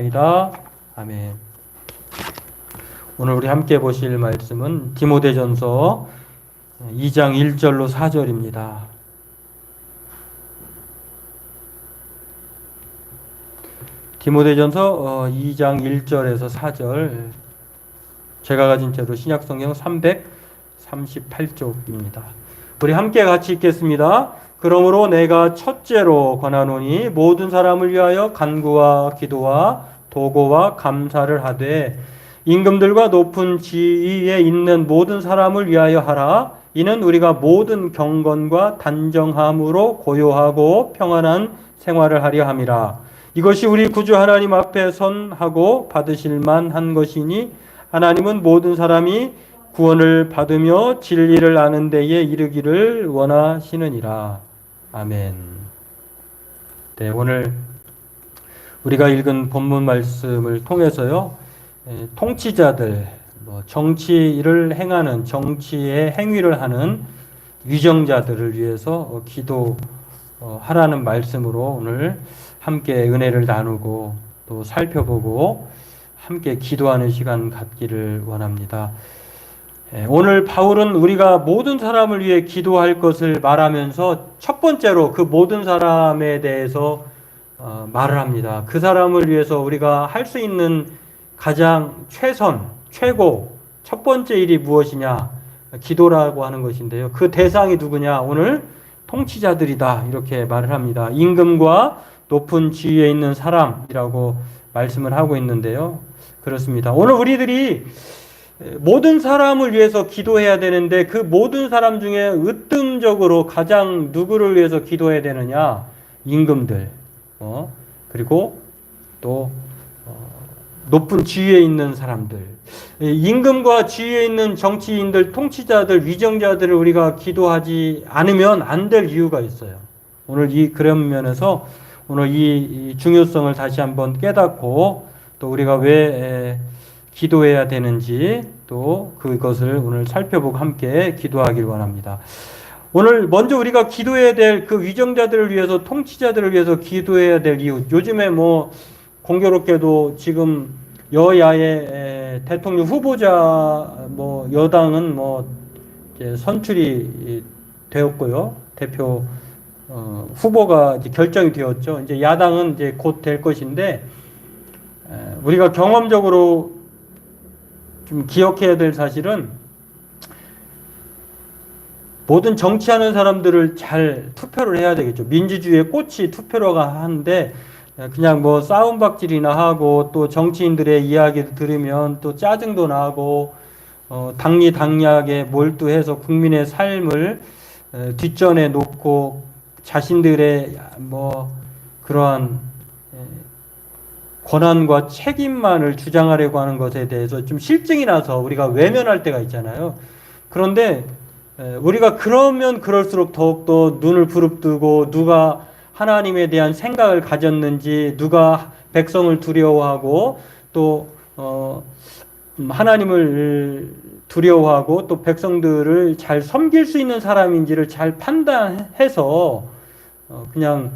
이다. 아멘. 오늘 우리 함께 보실 말씀은 디모데전서 2장 1절로 4절입니다. 디모데전서 2장 1절에서 4절, 제가 가진 채로 신약성경 338쪽입니다. 우리 함께 같이 읽겠습니다. 그러므로 내가 첫째로 권하노니 모든 사람을 위하여 간구와 기도와 도고와 감사를 하되 임금들과 높은 지위에 있는 모든 사람을 위하여 하라. 이는 우리가 모든 경건과 단정함으로 고요하고 평안한 생활을 하려 함이라. 이것이 우리 구주 하나님 앞에 선하고 받으실 만한 것이니 하나님은 모든 사람이 구원을 받으며 진리를 아는 데에 이르기를 원하시느니라. 아멘. 네, 오늘 우리가 읽은 본문 말씀을 통해서요, 통치자들, 정치를 행하는, 정치의 행위를 하는 위정자들을 위해서 기도하라는 말씀으로 오늘 함께 은혜를 나누고 또 살펴보고 함께 기도하는 시간 갖기를 원합니다. 오늘 바울은 우리가 모든 사람을 위해 기도할 것을 말하면서 첫 번째로 그 모든 사람에 대해서 말을 합니다. 그 사람을 위해서 우리가 할 수 있는 가장 최고, 첫 번째 일이 무엇이냐? 기도라고 하는 것인데요. 그 대상이 누구냐? 오늘 통치자들이다. 이렇게 말을 합니다. 임금과 높은 지위에 있는 사람이라고 말씀을 하고 있는데요. 그렇습니다. 오늘 우리들이 모든 사람을 위해서 기도해야 되는데 그 모든 사람 중에 으뜸적으로 가장 누구를 위해서 기도해야 되느냐? 임금들, 그리고 또 높은 지위에 있는 사람들, 임금과 지위에 있는 정치인들, 통치자들, 위정자들을 우리가 기도하지 않으면 안 될 이유가 있어요. 오늘 그런 면에서 오늘 이 중요성을 다시 한번 깨닫고 또 우리가 왜 기도해야 되는지 또 그것을 오늘 살펴보고 함께 기도하길 원합니다. 오늘 먼저 우리가 기도해야 될 그 위정자들을 위해서, 통치자들을 위해서 기도해야 될 이유. 요즘에 공교롭게도 지금 여야의 대통령 후보자 여당은 이제 선출이 되었고요. 대표 후보가 이제 결정이 되었죠. 이제 야당은 이제 곧 될 것인데 우리가 경험적으로 좀 기억해야 될 사실은 모든 정치하는 사람들을 잘 투표를 해야 되겠죠. 민주주의의 꽃이 투표로가 하는데 그냥 싸움박질이나 하고 또 정치인들의 이야기를 들으면 또 짜증도 나고 당리당략에 몰두해서 국민의 삶을 뒷전에 놓고 자신들의 그러한 권한과 책임만을 주장하려고 하는 것에 대해서 좀 실증이 나서 우리가 외면할 때가 있잖아요. 그런데 우리가 그러면 그럴수록 더욱더 눈을 부릅뜨고 누가 하나님에 대한 생각을 가졌는지, 누가 백성을 두려워하고 또 하나님을 두려워하고 또 백성들을 잘 섬길 수 있는 사람인지를 잘 판단해서 그냥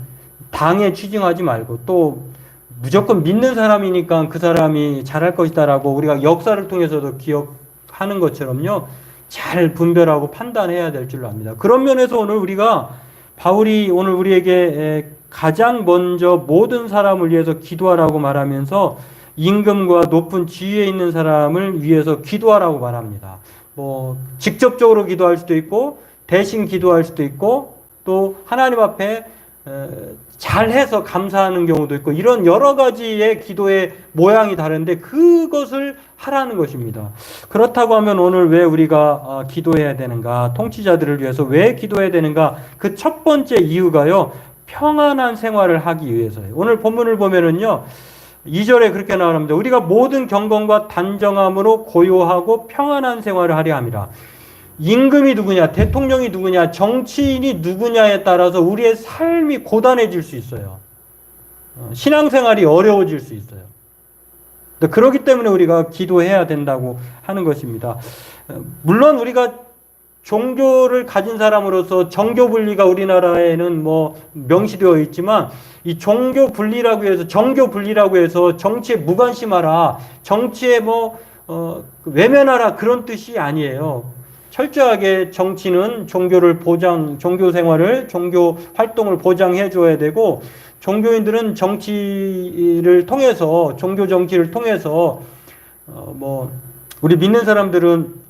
당에 취직하지 말고 또 무조건 믿는 사람이니까 그 사람이 잘할 것이다라고 우리가 역사를 통해서도 기억하는 것처럼요, 잘 분별하고 판단해야 될 줄로 압니다. 그런 면에서 오늘 바울이 오늘 우리에게 가장 먼저 모든 사람을 위해서 기도하라고 말하면서 임금과 높은 지위에 있는 사람을 위해서 기도하라고 말합니다. 직접적으로 기도할 수도 있고 대신 기도할 수도 있고 또 하나님 앞에 잘해서 감사하는 경우도 있고, 이런 여러 가지의 기도의 모양이 다른데 그것을 하라는 것입니다. 그렇다고 하면 오늘 왜 우리가 기도해야 되는가? 통치자들을 위해서 왜 기도해야 되는가? 그 첫 번째 이유가요, 평안한 생활을 하기 위해서예요. 오늘 본문을 보면은요, 2절에 그렇게 나옵니다. 우리가 모든 경건과 단정함으로 고요하고 평안한 생활을 하려 함이라. 임금이 누구냐, 대통령이 누구냐, 정치인이 누구냐에 따라서 우리의 삶이 고단해질 수 있어요. 신앙생활이 어려워질 수 있어요. 그렇기 때문에 우리가 기도해야 된다고 하는 것입니다. 물론 우리가 종교를 가진 사람으로서 정교 분리가 우리나라에는 뭐 명시되어 있지만 이 종교 분리라고 해서 정교 분리라고 해서 정치에 무관심하라, 정치에 외면하라 그런 뜻이 아니에요. 철저하게 정치는 종교 생활을, 종교 활동을 보장해 줘야 되고, 종교인들은 정치를 통해서, 종교 정치를 통해서, 우리 믿는 사람들은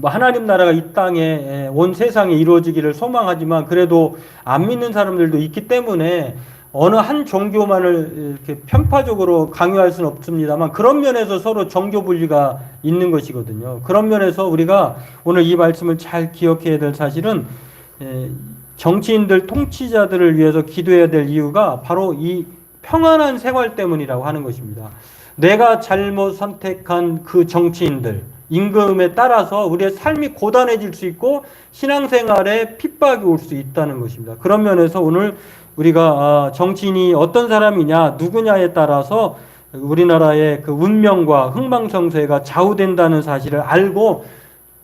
하나님 나라가 이 땅에, 온 세상에 이루어지기를 소망하지만, 그래도 안 믿는 사람들도 있기 때문에, 어느 한 종교만을 이렇게 편파적으로 강요할 수는 없습니다만 그런 면에서 서로 정교 분리가 있는 것이거든요. 그런 면에서 우리가 오늘 이 말씀을 잘 기억해야 될 사실은 정치인들, 통치자들을 위해서 기도해야 될 이유가 바로 이 평안한 생활 때문이라고 하는 것입니다. 내가 잘못 선택한 그 정치인들, 임금에 따라서 우리의 삶이 고단해질 수 있고 신앙생활에 핍박이 올 수 있다는 것입니다. 그런 면에서 오늘 우리가 정치인이 어떤 사람이냐, 누구냐에 따라서 우리나라의 그 운명과 흥망성쇠가 좌우된다는 사실을 알고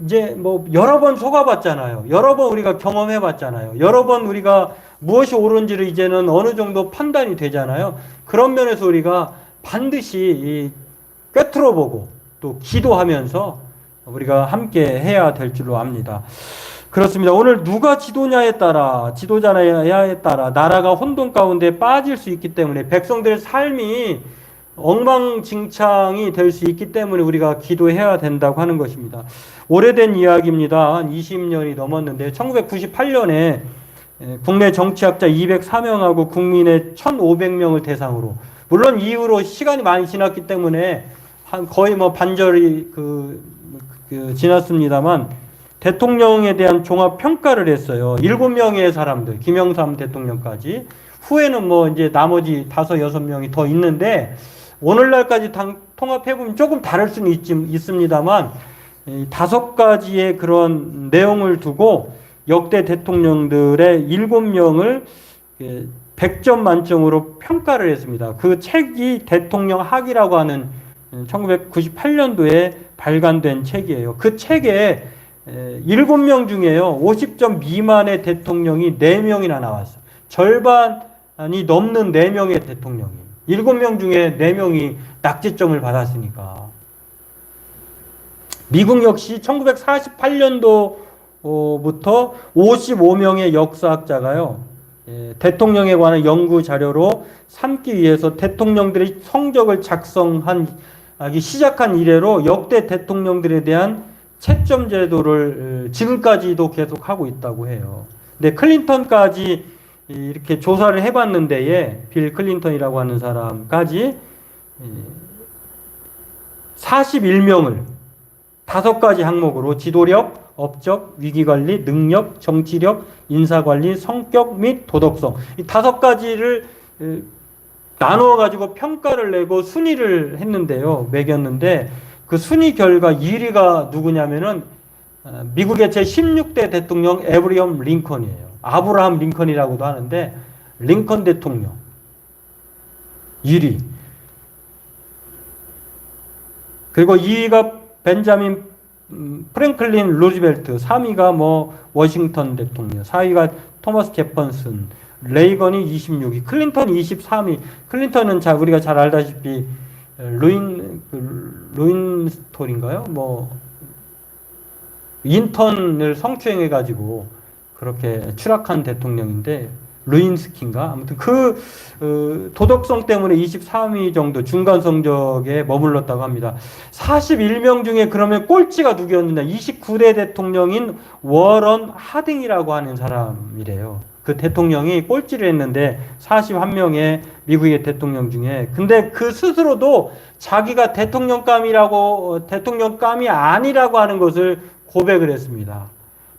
이제 여러 번 속아봤잖아요. 여러 번 우리가 경험해봤잖아요. 여러 번 우리가 무엇이 옳은지를 이제는 어느 정도 판단이 되잖아요. 그런 면에서 우리가 반드시 꿰뚫어보고 또 기도하면서 우리가 함께 해야 될 줄로 압니다. 그렇습니다. 오늘 누가 지도자냐에 따라 나라가 혼돈 가운데 빠질 수 있기 때문에 백성들의 삶이 엉망진창이 될 수 있기 때문에 우리가 기도해야 된다고 하는 것입니다. 오래된 이야기입니다. 한 20년이 넘었는데 1998년에 국내 정치학자 204명하고 국민의 1,500명을 대상으로, 물론 이후로 시간이 많이 지났기 때문에 거의 반절이 지났습니다만 대통령에 대한 종합 평가를 했어요. 7명의 사람들, 김영삼 대통령까지. 후에는 이제 나머지 5, 6명이 더 있는데 오늘날까지 통합해보면 조금 다를 수는 있습니다만 5가지의 그런 내용을 두고 역대 대통령들의 7명을 100점 만점으로 평가를 했습니다. 그 책이 대통령학이라고 하는 1998년도에 발간된 책이에요. 그 책에 7명 중에요, 50점 미만의 대통령이 4명이나 나왔어요. 절반이 넘는 4명의 대통령이. 7명 중에 4명이 낙제점을 받았으니까. 미국 역시 1948년도부터 55명의 역사학자가요, 대통령에 관한 연구 자료로 삼기 위해서 대통령들의 성적을 작성하기 시작한 이래로 역대 대통령들에 대한 채점 제도를 지금까지도 계속 하고 있다고 해요. 근데 클린턴까지 이렇게 조사를 해봤는데, 빌 클린턴이라고 하는 사람까지 41명을 5가지 항목으로 지도력, 업적, 위기관리, 능력, 정치력, 인사관리, 성격 및 도덕성, 이 5가지를 나누어 가지고 평가를 내고 순위를 했는데요, 매겼는데 그 순위 결과 1위가 누구냐면은 미국의 제16대 대통령 에브리엄 링컨이에요. 아브라함 링컨이라고도 하는데 링컨 대통령 1위. 그리고 2위가 벤자민 프랭클린 루즈벨트, 3위가 워싱턴 대통령, 4위가 토마스 제퍼슨, 레이건이 26위, 클린턴이 23위. 클린턴은 우리가 잘 알다시피 루인 스토리인가요? 인턴을 성추행해가지고 그렇게 추락한 대통령인데, 루인스키인가? 아무튼 도덕성 때문에 23위 정도 중간 성적에 머물렀다고 합니다. 41명 중에 그러면 꼴찌가 누구였느냐? 29대 대통령인 워런 하딩이라고 하는 사람이래요. 그 대통령이 꼴찌를 했는데 41명의 미국의 대통령 중에. 근데 그 스스로도 자기가 대통령감이 아니라고 하는 것을 고백을 했습니다.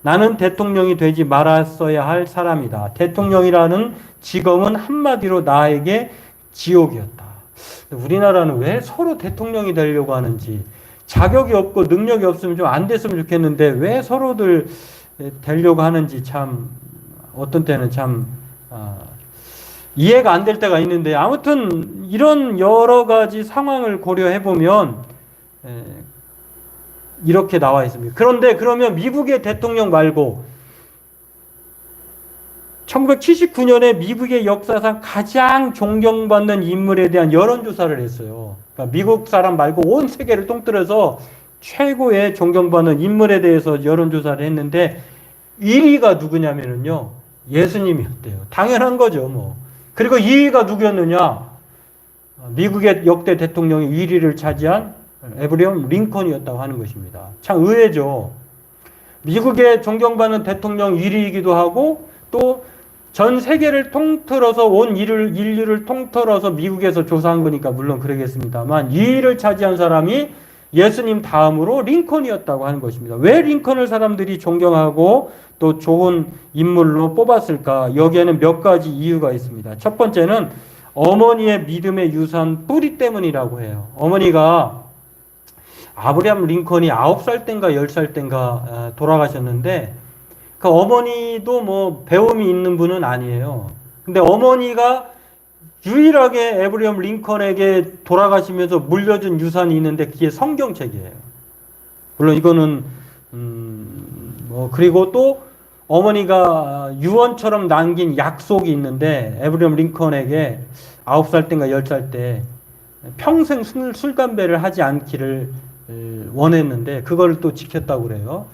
나는 대통령이 되지 말았어야 할 사람이다. 대통령이라는 직업은 한마디로 나에게 지옥이었다. 우리나라는 왜 서로 대통령이 되려고 하는지, 자격이 없고 능력이 없으면 좀 안 됐으면 좋겠는데 왜 서로들 되려고 하는지 참 어떤 때는 참 이해가 안 될 때가 있는데, 아무튼 이런 여러 가지 상황을 고려해 보면 이렇게 나와 있습니다. 그런데 그러면 미국의 대통령 말고 1979년에 미국의 역사상 가장 존경받는 인물에 대한 여론조사를 했어요. 그러니까 미국 사람 말고 온 세계를 통틀어서 최고의 존경받는 인물에 대해서 여론조사를 했는데 1위가 누구냐면요. 예수님이었대요. 당연한 거죠, 뭐. 그리고 2위가 누구였느냐? 미국의 역대 대통령이 1위를 차지한 에브리엄 링컨이었다고 하는 것입니다. 참 의외죠. 미국의 존경받는 대통령 1위이기도 하고 또 전 세계를 통틀어서 온 인류를 통틀어서 미국에서 조사한 거니까 물론 그러겠습니다만 2위를 차지한 사람이 예수님 다음으로 링컨이었다고 하는 것입니다. 왜 링컨을 사람들이 존경하고 또 좋은 인물로 뽑았을까? 여기에는 몇 가지 이유가 있습니다. 첫 번째는 어머니의 믿음의 유산 뿌리 때문이라고 해요. 어머니가 아브라함 링컨이 9살 땐가 10살 땐가 돌아가셨는데 그 어머니도 뭐 배움이 있는 분은 아니에요. 근데 어머니가 유일하게 에브리엄 링컨에게 돌아가시면서 물려준 유산이 있는데 그게 성경책이에요. 물론 이거는 그리고 또 어머니가 유언처럼 남긴 약속이 있는데 에브리엄 링컨에게 9살 땐가 10살 때 평생 술 담배를 하지 않기를 원했는데 그걸 또 지켰다고 그래요.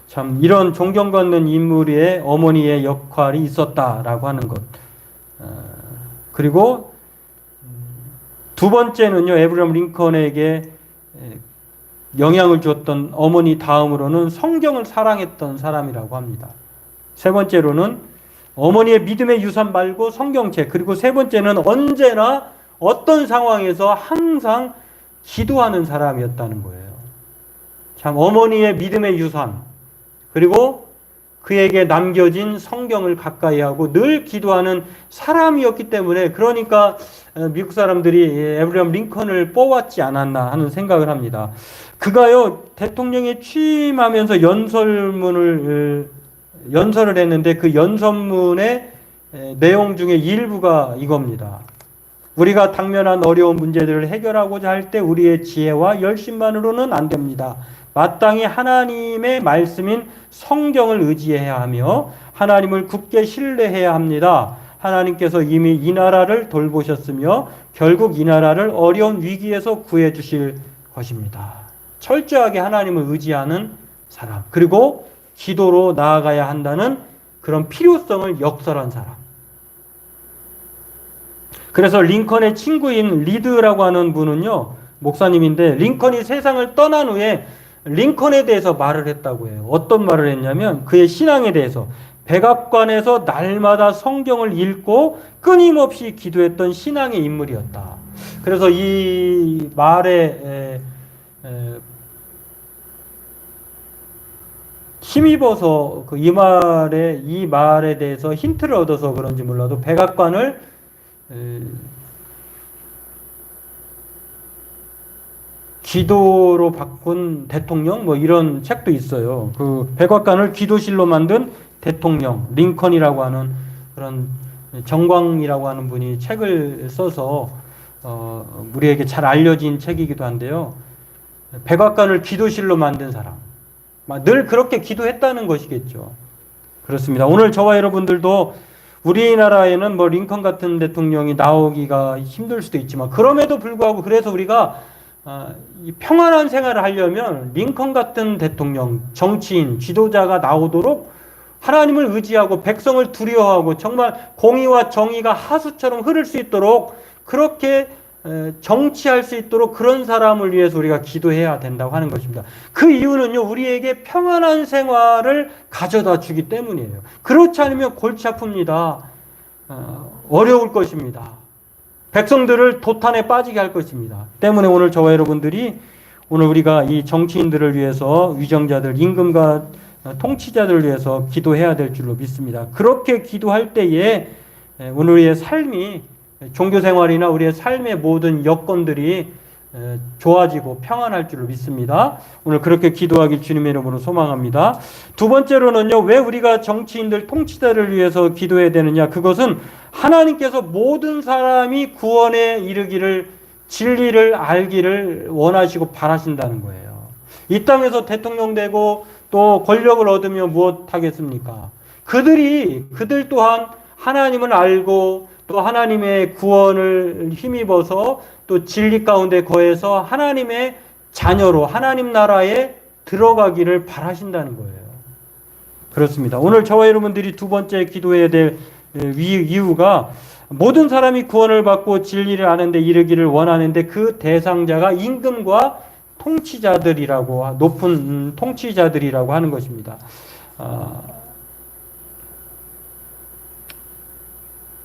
참 이런 존경받는 인물의 어머니의 역할이 있었다라고 하는 것. 그리고 두 번째는요. 에브리엄 링컨에게 영향을 주었던 어머니 다음으로는 성경을 사랑했던 사람이라고 합니다. 세 번째로는 어머니의 믿음의 유산 말고 성경책. 그리고 세 번째는 언제나 어떤 상황에서 항상 기도하는 사람이었다는 거예요. 참 어머니의 믿음의 유산 그리고 그에게 남겨진 성경을 가까이 하고 늘 기도하는 사람이었기 때문에 그러니까 미국 사람들이 에브리엄 링컨을 뽑았지 않았나 하는 생각을 합니다. 그가요 대통령에 취임하면서 연설을 했는데 그 연설문의 내용 중에 일부가 이겁니다. 우리가 당면한 어려운 문제들을 해결하고자 할 때 우리의 지혜와 열심만으로는 안 됩니다. 마땅히 하나님의 말씀인 성경을 의지해야 하며 하나님을 굳게 신뢰해야 합니다. 하나님께서 이미 이 나라를 돌보셨으며 결국 이 나라를 어려운 위기에서 구해 주실 것입니다. 철저하게 하나님을 의지하는 사람 그리고 기도로 나아가야 한다는 그런 필요성을 역설한 사람. 그래서 링컨의 친구인 리드라고 하는 분은요 목사님인데 링컨이 세상을 떠난 후에 링컨에 대해서 말을 했다고 해요. 어떤 말을 했냐면 그의 신앙에 대해서 백악관에서 날마다 성경을 읽고 끊임없이 기도했던 신앙의 인물이었다. 그래서 이 말에 힘입어서 이 말에 대해서 힌트를 얻어서 그런지 몰라도 백악관을 기도로 바꾼 대통령 뭐 이런 책도 있어요. 그 백악관을 기도실로 만든 대통령 링컨이라고 하는 그런 정광이라고 하는 분이 책을 써서 우리에게 잘 알려진 책이기도 한데요. 백악관을 기도실로 만든 사람. 늘 그렇게 기도했다는 것이겠죠. 그렇습니다. 오늘 저와 여러분들도 우리나라에는 뭐 링컨 같은 대통령이 나오기가 힘들 수도 있지만 그럼에도 불구하고 그래서 우리가 이 평안한 생활을 하려면 링컨 같은 대통령, 정치인, 지도자가 나오도록 하나님을 의지하고 백성을 두려워하고 정말 공의와 정의가 하수처럼 흐를 수 있도록 그렇게 정치할 수 있도록 그런 사람을 위해서 우리가 기도해야 된다고 하는 것입니다. 그 이유는요, 우리에게 평안한 생활을 가져다 주기 때문이에요. 그렇지 않으면 골치 아픕니다. 어려울 것입니다. 백성들을 도탄에 빠지게 할 것입니다. 때문에 오늘 저와 여러분들이 오늘 우리가 이 정치인들을 위해서 위정자들, 임금과 통치자들을 위해서 기도해야 될 줄로 믿습니다. 그렇게 기도할 때에 오늘 우리의 삶이 종교생활이나 우리의 삶의 모든 여건들이 좋아지고 평안할 줄로 믿습니다. 오늘 그렇게 기도하길 주님의 이름으로 소망합니다. 두 번째로는요, 왜 우리가 정치인들, 통치자를 위해서 기도해야 되느냐? 그것은 하나님께서 모든 사람이 구원에 이르기를, 진리를 알기를 원하시고 바라신다는 거예요. 이 땅에서 대통령 되고 또 권력을 얻으면 무엇 하겠습니까? 그들 또한 하나님을 알고 또 하나님의 구원을 힘입어서 또 진리 가운데 거해서 하나님의 자녀로 하나님 나라에 들어가기를 바라신다는 거예요. 그렇습니다. 오늘 저와 여러분들이 두 번째 기도해야 될 이유가 모든 사람이 구원을 받고 진리를 아는 데 이르기를 원하는데 그 대상자가 임금과 통치자들이라고 높은 통치자들이라고 하는 것입니다.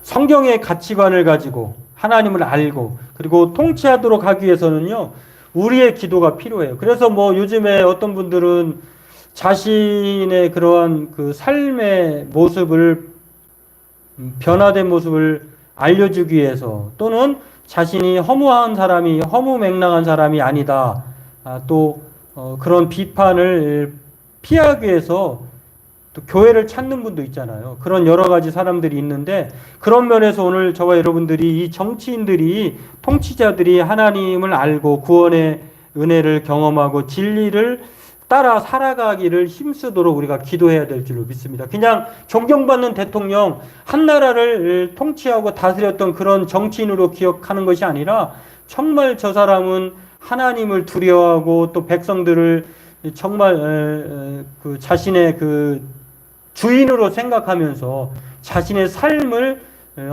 성경의 가치관을 가지고 하나님을 알고 그리고 통치하도록 하기 위해서는요 우리의 기도가 필요해요. 그래서 뭐 요즘에 어떤 분들은 자신의 그러한 그 삶의 모습을 변화된 모습을 알려주기 위해서 또는 자신이 허무맹랑한 사람이 아니다. 또 그런 비판을 피하기 위해서 또 교회를 찾는 분도 있잖아요. 그런 여러 가지 사람들이 있는데 그런 면에서 오늘 저와 여러분들이 이 정치인들이 통치자들이 하나님을 알고 구원의 은혜를 경험하고 진리를 따라 살아가기를 힘쓰도록 우리가 기도해야 될 줄로 믿습니다. 그냥 존경받는 대통령, 한 나라를 통치하고 다스렸던 그런 정치인으로 기억하는 것이 아니라 정말 저 사람은 하나님을 두려워하고 또 백성들을 정말 그 자신의 그 주인으로 생각하면서 자신의 삶을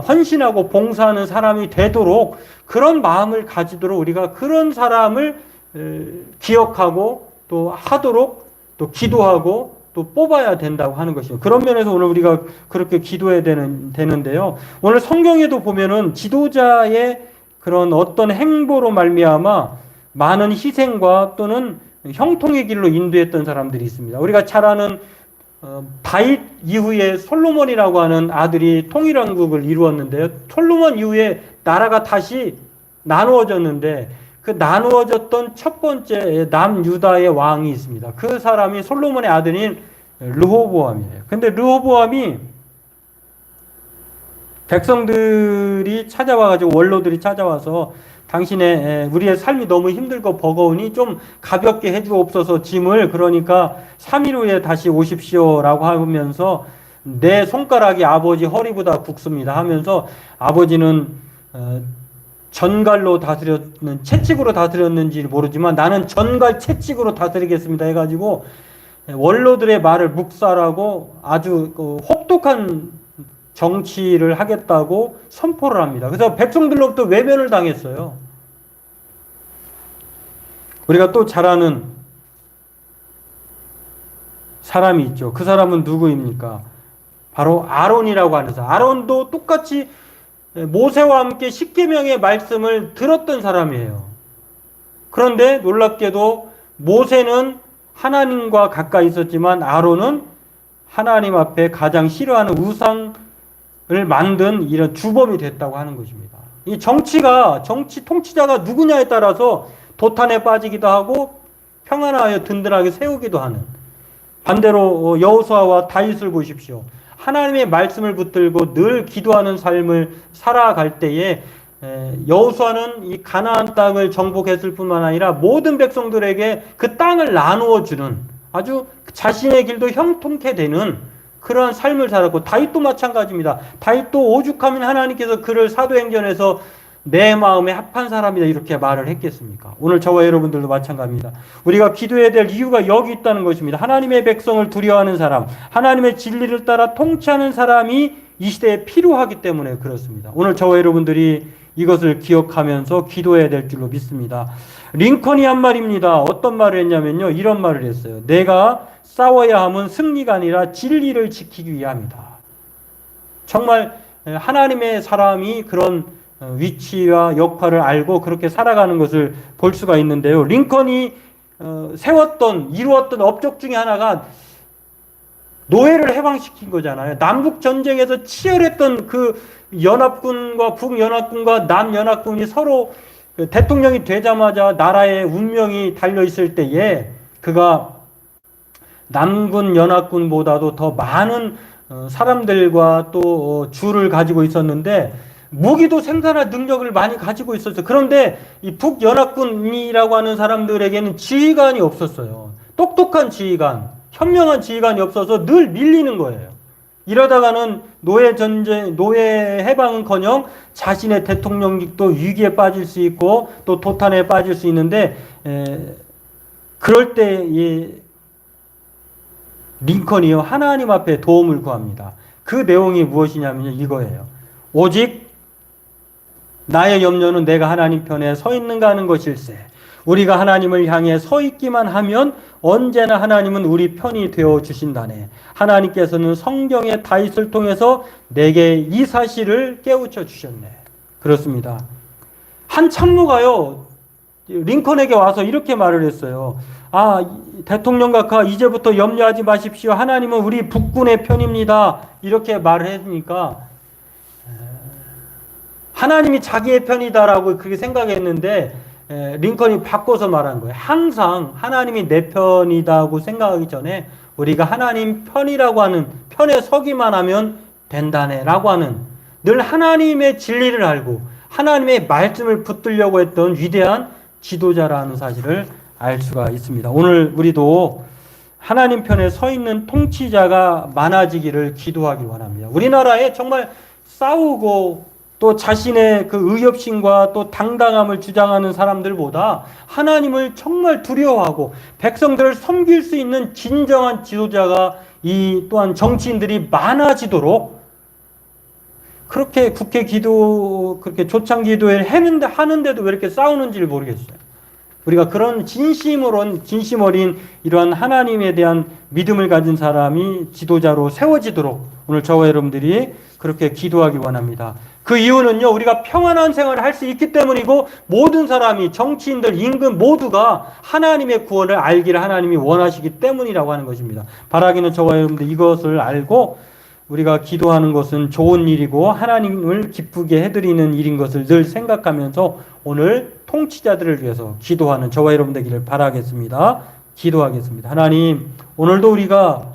헌신하고 봉사하는 사람이 되도록 그런 마음을 가지도록 우리가 그런 사람을 기억하고 또 하도록 또 기도하고 또 뽑아야 된다고 하는 것이죠. 그런 면에서 오늘 우리가 그렇게 기도해야 되는데요. 오늘 성경에도 보면은 지도자의 그런 어떤 행보로 말미암아 많은 희생과 또는 형통의 길로 인도했던 사람들이 있습니다. 우리가 잘 아는 다윗 이후에 솔로몬이라고 하는 아들이 통일왕국을 이루었는데요. 솔로몬 이후에 나라가 다시 나누어졌는데 그 나누어졌던 첫 번째 남유다의 왕이 있습니다. 그 사람이 솔로몬의 아들인 르호보암이에요. 근데 르호보암이 백성들이 찾아와가지고 원로들이 찾아와서 당신의 우리의 삶이 너무 힘들고 버거우니 좀 가볍게 해주옵소서 짐을 그러니까 3일 후에 다시 오십시오라고 하면서 내 손가락이 아버지 허리보다 굵습니다 하면서 아버지는 전갈로 다스렸는 채찍으로 다스렸는지 모르지만 나는 전갈 채찍으로 다스리겠습니다 해가지고 원로들의 말을 묵살하고 아주 혹독한 정치를 하겠다고 선포를 합니다. 그래서 백성들로부터 외면을 당했어요. 우리가 또 잘 아는 사람이 있죠. 그 사람은 누구입니까? 바로 아론이라고 하는 사람. 아론도 똑같이 모세와 함께 십계명의 말씀을 들었던 사람이에요. 그런데 놀랍게도 모세는 하나님과 가까이 있었지만 아론은 하나님 앞에 가장 싫어하는 우상을 만든 이런 주범이 됐다고 하는 것입니다. 이 정치 통치자가 누구냐에 따라서 도탄에 빠지기도 하고 평안하여 든든하게 세우기도 하는 반대로 여호수아와 다윗을 보십시오. 하나님의 말씀을 붙들고 늘 기도하는 삶을 살아갈 때에 여호수아는 이 가나안 땅을 정복했을 뿐만 아니라 모든 백성들에게 그 땅을 나누어 주는 아주 자신의 길도 형통케 되는 그러한 삶을 살았고 다윗도 마찬가지입니다. 다윗도 오죽하면 하나님께서 그를 사도행전에서 내 마음에 합한 사람이다 이렇게 말을 했겠습니까? 오늘 저와 여러분들도 마찬가지입니다. 우리가 기도해야 될 이유가 여기 있다는 것입니다. 하나님의 백성을 두려워하는 사람, 하나님의 진리를 따라 통치하는 사람이 이 시대에 필요하기 때문에 그렇습니다. 오늘 저와 여러분들이 이것을 기억하면서 기도해야 될 줄로 믿습니다. 링컨이 한 말입니다. 어떤 말을 했냐면요. 이런 말을 했어요. 내가 싸워야 함은 승리가 아니라 진리를 지키기 위함이다. 정말 하나님의 사람이 그런 위치와 역할을 알고 그렇게 살아가는 것을 볼 수가 있는데요. 링컨이 이루었던 업적 중에 하나가 노예를 해방시킨 거잖아요. 남북전쟁에서 치열했던 그 연합군과 북연합군과 남연합군이 서로 대통령이 되자마자 나라의 운명이 달려있을 때에 그가 남군 연합군보다도 더 많은 사람들과 또 주를 가지고 있었는데 무기도 생산할 능력을 많이 가지고 있었어요. 그런데 이 북연합군이라고 하는 사람들에게는 지휘관이 없었어요. 똑똑한 지휘관, 현명한 지휘관이 없어서 늘 밀리는 거예요. 이러다가는 노예 전쟁, 노예 해방은커녕 자신의 대통령직도 위기에 빠질 수 있고 또 도탄에 빠질 수 있는데, 그럴 때 이 링컨이요 하나님 앞에 도움을 구합니다. 그 내용이 무엇이냐면 이거예요. 오직 나의 염려는 내가 하나님 편에 서 있는가 하는 것일세. 우리가 하나님을 향해 서 있기만 하면 언제나 하나님은 우리 편이 되어 주신다네. 하나님께서는 성경의 다윗을 통해서 내게 이 사실을 깨우쳐 주셨네. 그렇습니다. 한 참모가요 링컨에게 와서 이렇게 말을 했어요. 아, 대통령 각하 이제부터 염려하지 마십시오. 하나님은 우리 북군의 편입니다. 이렇게 말을 했으니까 하나님이 자기의 편이다라고 그렇게 생각했는데 링컨이 바꿔서 말한 거예요. 항상 하나님이 내 편이다고 생각하기 전에 우리가 하나님 편이라고 하는 편에 서기만 하면 된다네 라고 하는, 늘 하나님의 진리를 알고 하나님의 말씀을 붙들려고 했던 위대한 지도자라는 사실을 알 수가 있습니다. 오늘 우리도 하나님 편에 서 있는 통치자가 많아지기를 기도하기 원합니다. 우리나라에 정말 싸우고 또 자신의 그 의협심과 또 당당함을 주장하는 사람들보다 하나님을 정말 두려워하고 백성들을 섬길 수 있는 진정한 지도자가 이 또한 정치인들이 많아지도록, 그렇게 국회 기도, 그렇게 조창 기도회를 하는데도 왜 이렇게 싸우는지를 모르겠어요. 우리가 그런 진심 어린 이러한 하나님에 대한 믿음을 가진 사람이 지도자로 세워지도록 오늘 저와 여러분들이 그렇게 기도하기 원합니다. 그 이유는요, 우리가 평안한 생활을 할 수 있기 때문이고, 모든 사람이, 정치인들, 임금 모두가 하나님의 구원을 알기를 하나님이 원하시기 때문이라고 하는 것입니다. 바라기는 저와 여러분들 이것을 알고 우리가 기도하는 것은 좋은 일이고 하나님을 기쁘게 해드리는 일인 것을 늘 생각하면서 오늘 통치자들을 위해서 기도하는 저와 여러분 되기를 바라겠습니다. 기도하겠습니다. 하나님, 오늘도 우리가